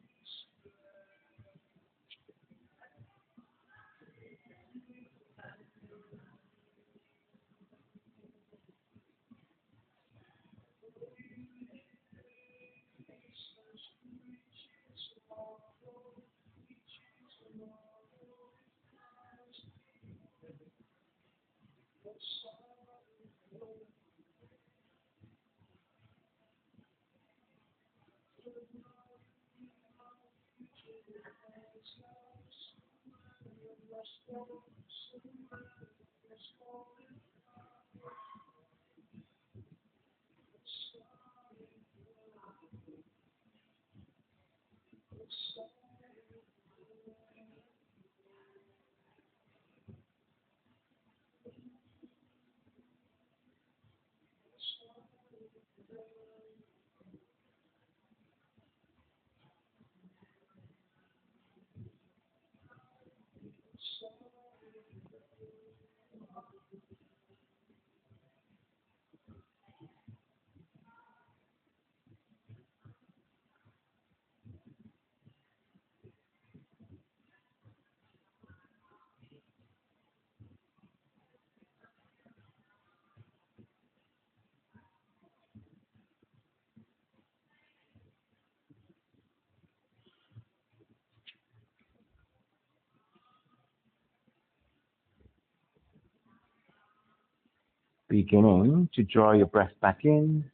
Beginning to draw your breath back in,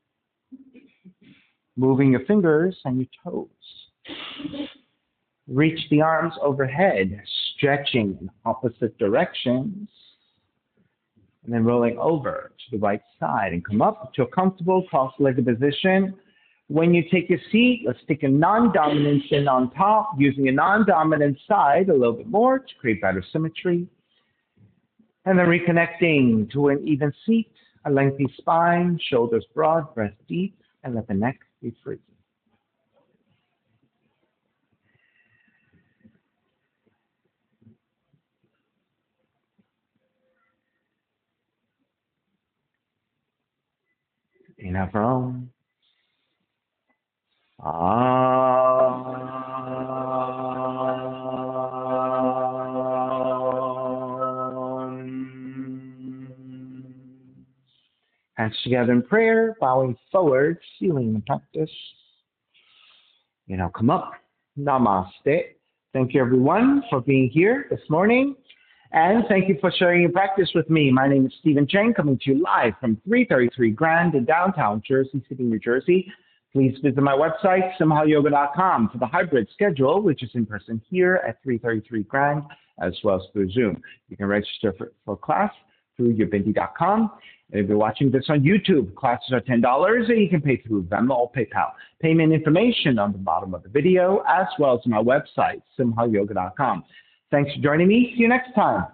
moving your fingers and your toes. Reach the arms overhead, stretching in opposite directions, and then rolling over to the right side and come up to a comfortable cross-legged position. When you take your seat, let's take a non-dominant shin on top, using a non-dominant side a little bit more to create better symmetry. And then reconnecting to an even seat, a lengthy spine, shoulders broad, breath deep, and let the neck be free. Inhale for Om. Hands together in prayer, bowing forward, sealing the practice. Come up. Namaste. Thank you, everyone, for being here this morning. And thank you for sharing your practice with me. My name is Stephen Cheng, coming to you live from 333 Grand in downtown Jersey City, New Jersey. Please visit my website, simhayoga.com, for the hybrid schedule, which is in person here at 333 Grand, as well as through Zoom. You can register for class through yobindi.com. And if you're watching this on YouTube, classes are $10, and you can pay through Venmo or PayPal. Payment information on the bottom of the video, as well as my website, simhayoga.com. Thanks for joining me. See you next time.